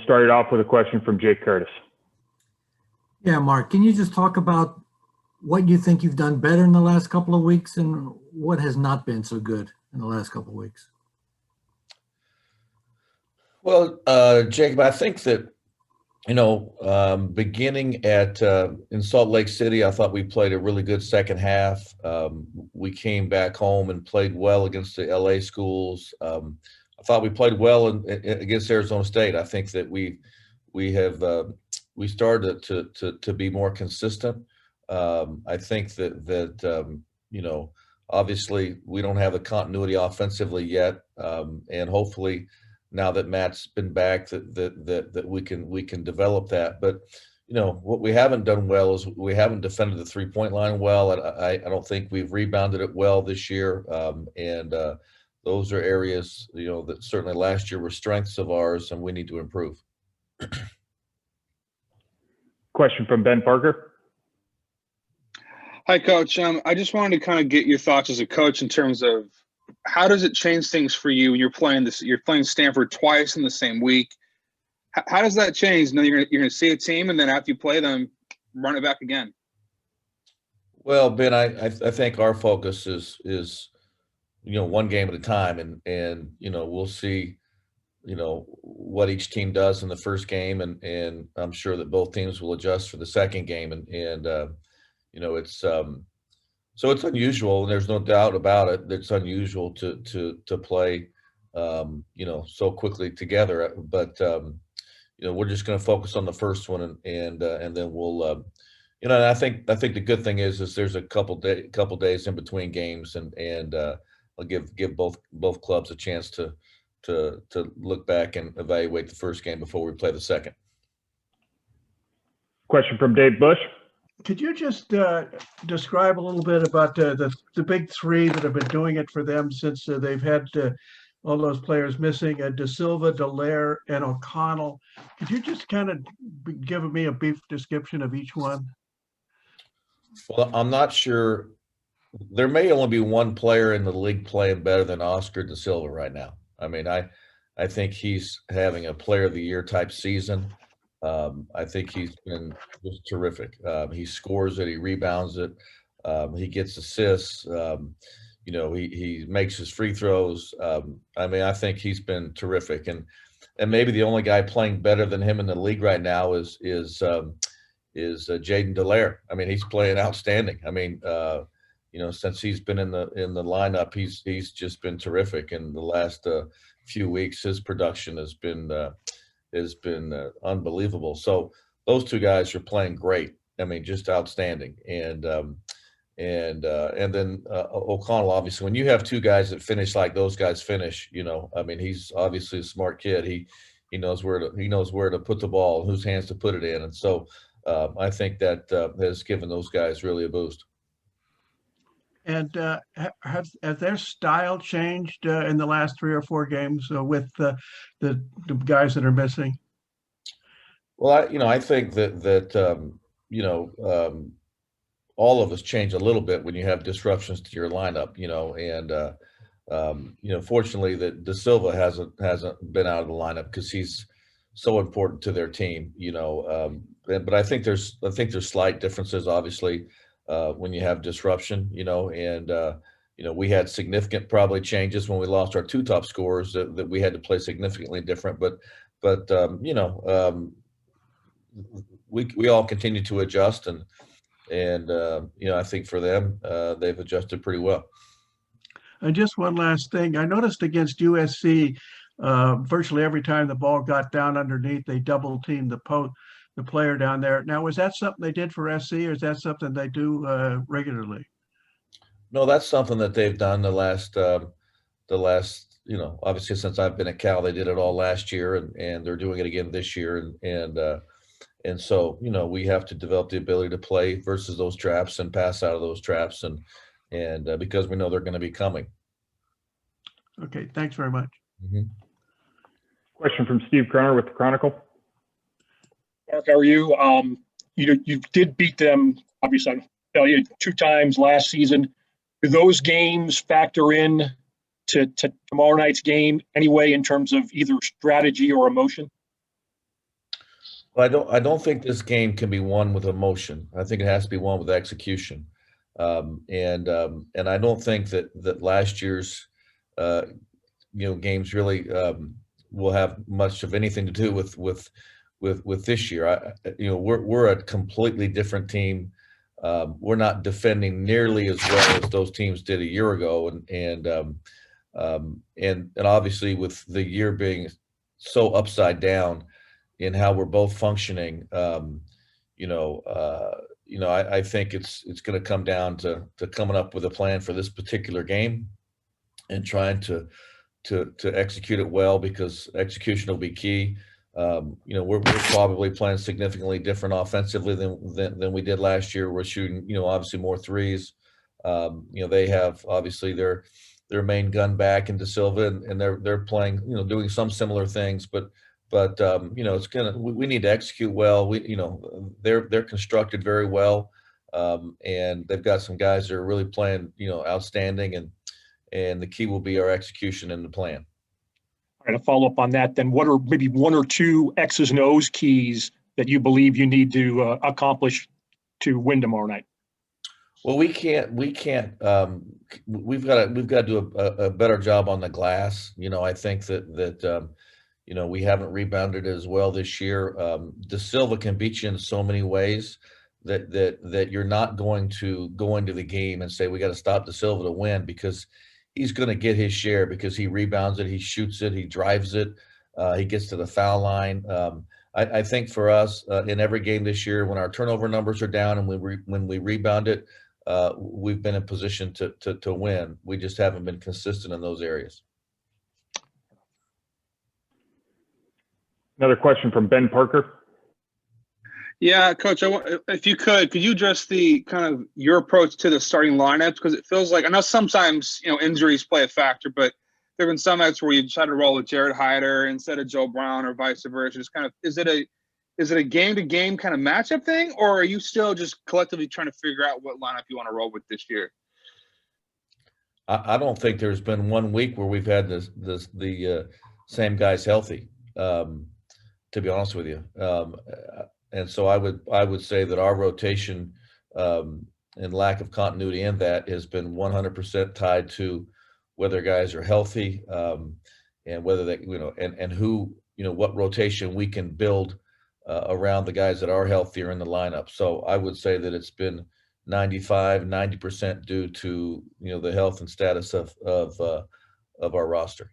start it off with a question from Jake Curtis. Yeah, Mark, can you just talk about what you think you've done better in the last couple of weeks and what has not been so good in the last couple of weeks? Well, Jacob, I think that, beginning in Salt Lake City, I thought we played a really good second half. We came back home and played well against the LA schools. I thought we played well against Arizona State. I think that we started to be more consistent. I think that obviously we don't have the continuity offensively yet, and hopefully now that Matt's been back, that we can develop that. But what we haven't done well is we haven't defended the 3-point line well. I don't think we've rebounded it well this year, and those are areas that certainly last year were strengths of ours, and we need to improve. Question from Ben Parker. Hi, Coach. I just wanted to kind of get your thoughts as a coach in terms of how does it change things for you when you're playing Stanford twice in the same week? How does that change? You're going to see a team, and then after you play them, run it back again. Well, Ben, I think our focus is one game at a time, and we'll see what each team does in the first game, and I'm sure that both teams will adjust for the second game, and it's so it's unusual, and there's no doubt about it. It's unusual to play, so quickly together. But we're just going to focus on the first one, and then we'll, and I think the good thing is there's a couple days in between games, and I'll give both clubs a chance to look back and evaluate the first game before we play the second. Question from Dave Bush. Could you just describe a little bit about the big three that have been doing it for them since they've had all those players missing, De Silva, Dallaire, and O'Connell? Could you just kind of give me a brief description of each one? Well, I'm not sure. There may only be one player in the league playing better than Oscar De Silva right now. I mean, I think he's having a player of the year type season. I think he's been just terrific. He scores it, he rebounds it, he gets assists. He makes his free throws. I think he's been terrific, and maybe the only guy playing better than him in the league right now is Jaden Dallaire. I mean, he's playing outstanding. I mean, since he's been in the lineup, he's just been terrific. In the last few weeks, his production has been unbelievable. So those two guys are playing great. I mean, just outstanding. And then O'Connell, obviously, when you have two guys that finish like those guys finish, he's obviously a smart kid. He knows where to put the ball, whose hands to put it in. And so I think that has given those guys really a boost. And has their style changed in the last 3 or 4 games with the guys that are missing? Well, I think that all of us change a little bit when you have disruptions to your lineup, and fortunately that De Silva hasn't been out of the lineup because he's so important to their team, but I think there's slight differences, obviously, when you have disruption, and we had significant probably changes when we lost our 2 top scorers that we had to play significantly different, but we all continue to adjust, and I think for them, they've adjusted pretty well. And just one last thing, I noticed against USC, virtually every time the ball got down underneath, they double teamed the player down there. Now, was that something they did for SC, or is that something they do regularly? No, that's something that they've done the last, obviously since I've been at Cal, they did it all last year, and they're doing it again this year. And so, we have to develop the ability to play versus those traps and pass out of those traps, and because we know they're going to be coming. Okay, thanks very much. Mm-hmm. Question from Steve Kroner with the Chronicle. Mark, how are you? You did beat them, obviously, on failure 2 times last season. Do those games factor in to tomorrow night's game anyway in terms of either strategy or emotion? Well, I don't think this game can be won with emotion. I think it has to be won with execution. And I don't think that last year's games really will have much of anything to do with this year. We're a completely different team. We're not defending nearly as well as those teams did a year ago, and obviously with the year being so upside down in how we're both functioning, I think it's going to come down to coming up with a plan for this particular game and trying to execute it well, because execution will be key. We're probably playing significantly different offensively than we did last year. We're shooting, obviously more threes. They have obviously their main gun back into Silva, and they're playing, doing some similar things, but we need to execute well. They're constructed very well, and they've got some guys that are really playing, outstanding, and the key will be our execution and the plan. All right, to follow up on that, then what are maybe one or two X's and O's keys that you believe you need to accomplish to win tomorrow night? Well, we've got to do a better job on the glass. I think that we haven't rebounded as well this year. De Silva can beat you in so many ways that you're not going to go into the game and say we got to stop De Silva to win, because he's going to get his share, because he rebounds it, he shoots it, he drives it, he gets to the foul line. I think for us in every game this year, when our turnover numbers are down and when we rebound it, we've been in position to win. We just haven't been consistent in those areas. Another question from Ben Parker. Yeah, Coach, if you could you address the kind of your approach to the starting lineups? Because it feels like, I know sometimes, injuries play a factor, but there have been some nights where you try to roll with Jared Hyder instead of Joe Brown or vice versa. Just kind of, is it a game-to-game kind of matchup thing, or are you still just collectively trying to figure out what lineup you want to roll with this year? I don't think there's been 1 week where we've had the same guys healthy, to be honest with you. And so I would say that our rotation and lack of continuity in that has been 100% tied to whether guys are healthy, and whether they, and who, what rotation we can build around the guys that are healthier in the lineup. So I would say that it's been 90% due to, the health and status of our roster.